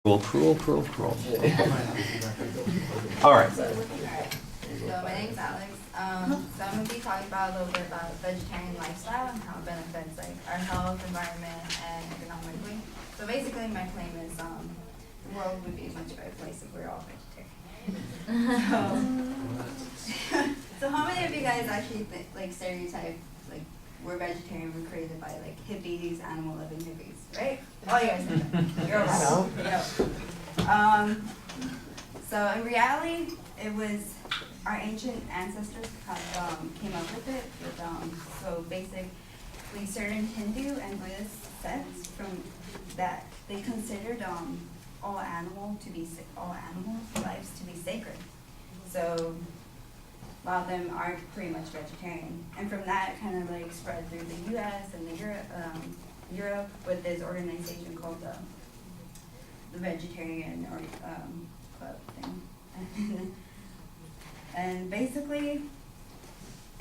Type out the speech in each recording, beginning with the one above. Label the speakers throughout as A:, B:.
A: Cruel. All right.
B: So my name's Alex. So I'm gonna be talking about a little bit about vegetarian lifestyle and how it benefits like our health, environment, and economically. So basically, my claim is the world would be a much better place if we were all vegetarian. So how many of you guys actually like stereotype like we're vegetarian, we're created by like hippies, animal loving hippies, right? All you guys know that. You're all right. So in reality, it was our ancient ancestors came up with it. So basically, certain Hindu and Buddhist sects from that they considered all animals lives to be sacred. So a lot of them are pretty much vegetarian, and from that it kind of like spread through the U.S. and Europe with this organization called the Vegetarian Club thing. And basically,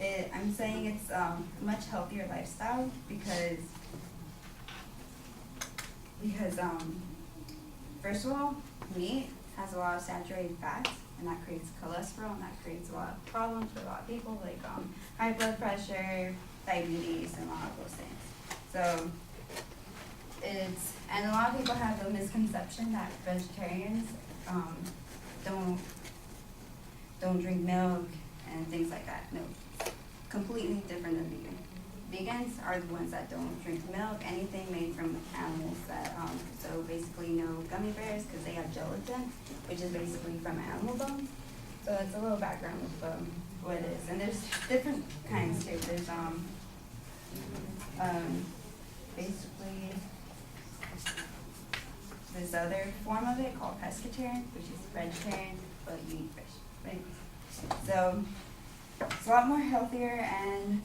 B: I'm saying it's a much healthier lifestyle because first of all, meat has a lot of saturated fats, and that creates cholesterol, and that creates a lot of problems for a lot of people, like high blood pressure, diabetes, and a lot of those things. So and a lot of people have the misconception that vegetarians don't drink milk and things like that. No, completely different than vegan. Vegans are the ones that don't drink milk, anything made from animals that, so basically no gummy bears because they have gelatin, which is basically from animal bones. So that's a little background of what it is. And there's different kinds too. There's basically this other form of it called pescatarian, which is vegetarian, but you eat fish. Right? So it's a lot more healthier, and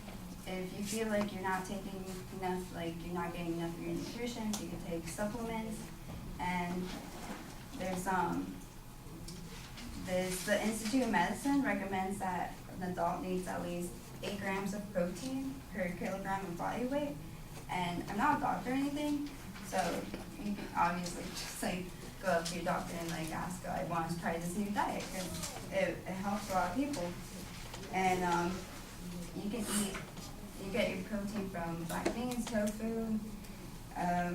B: if you feel like you're not taking enough, like you're not getting enough of your nutrition, you can take supplements. And there's the Institute of Medicine recommends that an adult needs at least 8 grams of protein per kilogram of body weight. And I'm not a doctor or anything, so you can obviously just like go up to your doctor and like ask, I want to try this new diet because it helps a lot of people. And you get your protein from black beans, tofu, a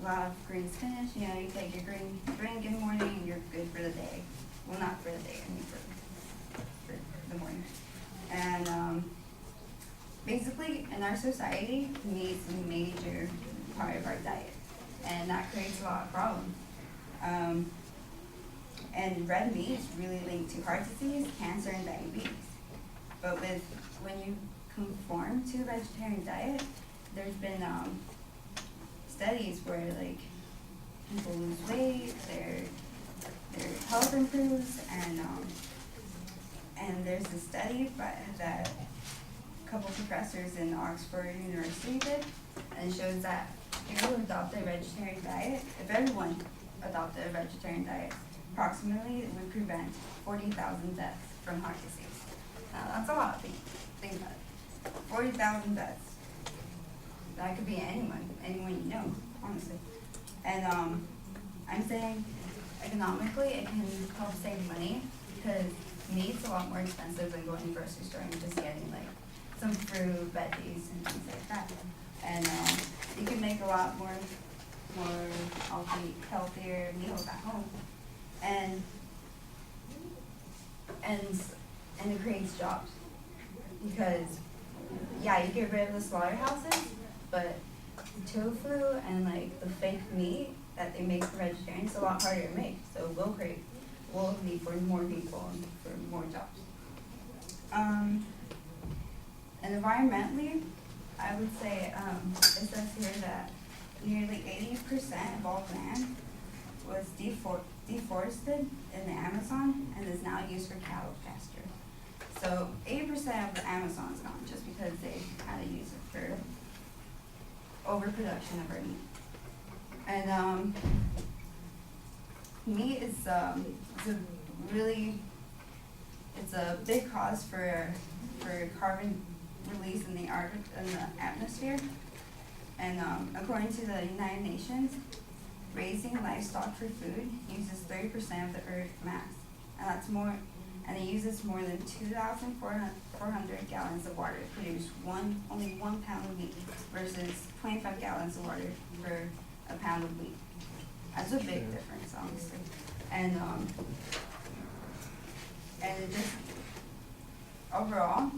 B: lot of green spinach. You know, you take your green drink in the morning and you're good for the day. Well, not for the day, I mean for the morning. And basically, in our society, meat is a major part of our diet, and that creates a lot of problems. And red meat is really linked to heart disease, cancer, and diabetes. But when you conform to a vegetarian diet, there's been studies where like people lose weight, their health improves, and there's a study that a couple professors in Oxford University did, and it shows that people who adopt a vegetarian diet, if everyone adopted a vegetarian diet, approximately it would prevent 40,000 deaths from heart disease. Now that's a lot. Think about it. 40,000 deaths. That could be anyone you know, honestly. And I'm saying economically it can help save money because meat's a lot more expensive than going to the grocery store and just getting like some fruit, veggies, and things like that. And you can make a lot more healthier meals at home. And it creates jobs because yeah, you get rid of the slaughterhouses, but tofu and like the fake meat that they make for vegetarians is a lot harder to make. So will need for more people and for more jobs. And environmentally, I would say it says here that nearly 80% of all land was deforested in the Amazon and is now used for cattle pasture. So 80% of the Amazon is gone just because they had to use it for overproduction of our meat. And meat is it's a big cause for carbon release in the atmosphere. And according to the United Nations, raising livestock for food uses 30% of the Earth's mass, and that's more. And it uses more than 2,400 gallons of water to produce only 1 pound of meat versus 25 gallons of water for a pound of wheat. That's a big difference, honestly. And it just overall,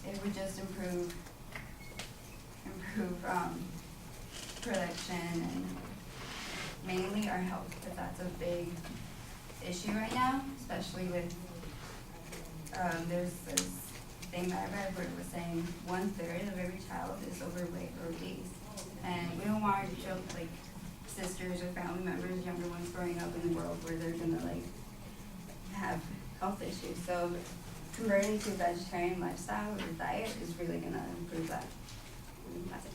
B: it would just improve production and mainly our health, because that's a big issue right now, especially with there's this thing that I read where it was saying 1/3 of every child is overweight or obese, and we don't want our like sisters or family members, younger ones growing up in a world where they're gonna like have health issues. So converting to a vegetarian lifestyle or diet is really gonna improve that. That's it.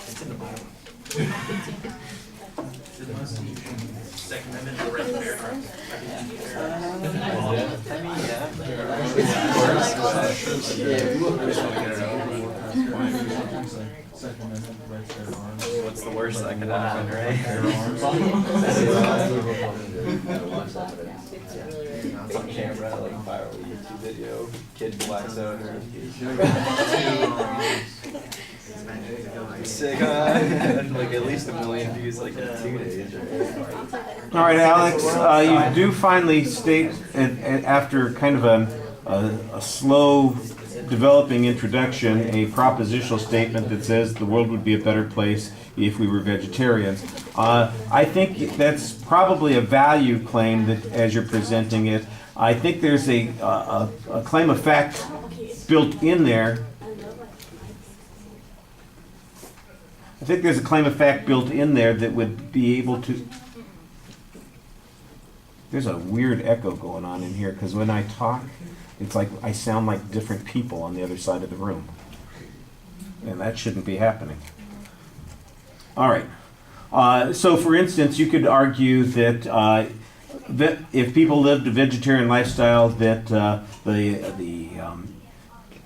A: It's in the Bible. Second Amendment, the right to bear arms. What's the worst that could happen, right? It's on camera, like viral YouTube video, kid blacks out her. Sick, like at least 1 million views like in 2 days.
C: All right, Alex, you do finally state, after kind of a slow developing introduction, a propositional statement that says the world would be a better place if we were vegetarians. I think that's probably a value claim that, as you're presenting it, I think there's a claim of fact built in there. I think there's a claim of fact built in there that would be able to... There's a weird echo going on in here, because when I talk, it's like I sound like different people on the other side of the room. And that shouldn't be happening. All right. So for instance, you could argue that if people lived a vegetarian lifestyle, that the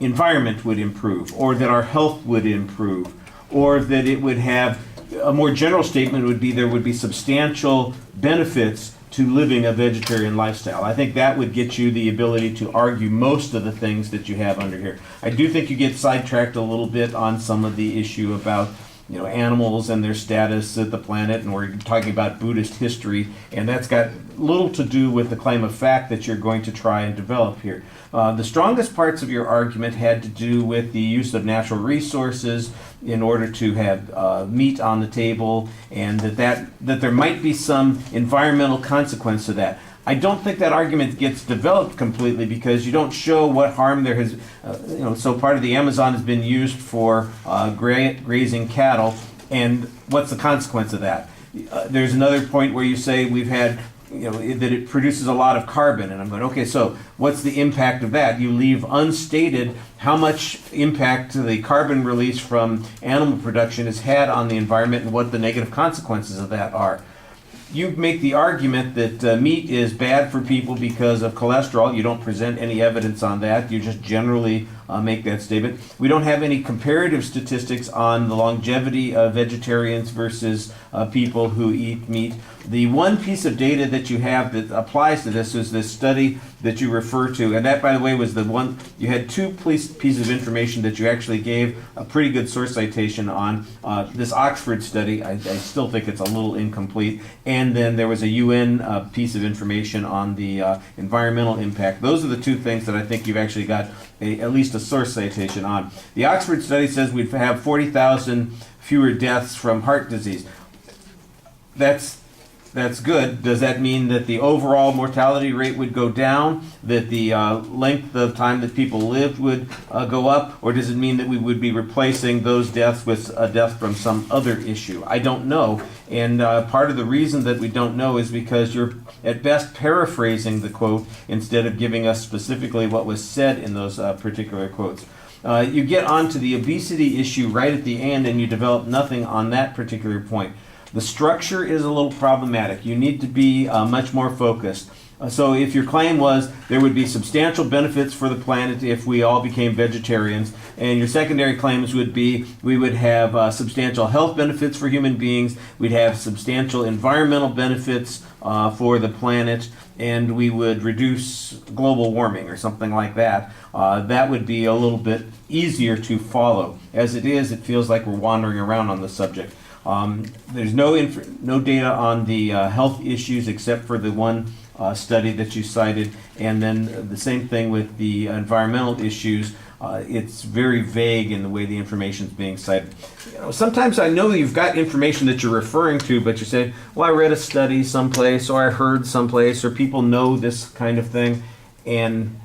C: environment would improve, or that our health would improve, or that it would have, a more general statement would be there would be substantial benefits to living a vegetarian lifestyle. I think that would get you the ability to argue most of the things that you have under here. I do think you get sidetracked a little bit on some of the issue about animals and their status at the planet, and we're talking about Buddhist history, and that's got little to do with the claim of fact that you're going to try and develop here. The strongest parts of your argument had to do with the use of natural resources in order to have meat on the table, and that there might be some environmental consequence to that. I don't think that argument gets developed completely, because you don't show what harm there has, so part of the Amazon has been used for grazing cattle, and what's the consequence of that? There's another point where you say we've had, that it produces a lot of carbon, and I'm going, okay, so what's the impact of that? You leave unstated how much impact the carbon release from animal production has had on the environment and what the negative consequences of that are. You make the argument that meat is bad for people because of cholesterol. You don't present any evidence on that. You just generally make that statement. We don't have any comparative statistics on the longevity of vegetarians versus people who eat meat. The one piece of data that you have that applies to this is this study that you refer to, and that, by the way, was the one, you had two pieces of information that you actually gave a pretty good source citation on. This Oxford study, I still think it's a little incomplete, and then there was a UN piece of information on the environmental impact. Those are the two things that I think you've actually got at least a source citation on. The Oxford study says we'd have 40,000 fewer deaths from heart disease. That's That's good. Does that mean that the overall mortality rate would go down, that the length of time that people lived would go up, or does it mean that we would be replacing those deaths with a death from some other issue? I don't know. And part of the reason that we don't know is because you're at best paraphrasing the quote instead of giving us specifically what was said in those particular quotes. You get onto the obesity issue right at the end and you develop nothing on that particular point. The structure is a little problematic. You need to be much more focused. So if your claim was there would be substantial benefits for the planet if we all became vegetarians, and your secondary claims would be we would have substantial health benefits for human beings, we'd have substantial environmental benefits for the planet, and we would reduce global warming or something like that, that would be a little bit easier to follow. As it is, it feels like we're wandering around on the subject. There's no data on the health issues except for the one study that you cited, and then the same thing with the environmental issues. It's very vague in the way the information is being cited. You know, sometimes I know you've got information that you're referring to, but you say, well, I read a study someplace, or I heard someplace, or people know this kind of thing, and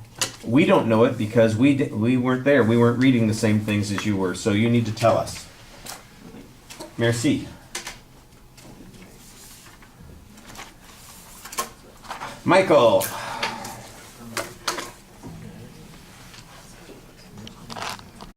C: we don't know it because we weren't there. We weren't reading the same things as you were, so you need to tell us. Merci. Michael.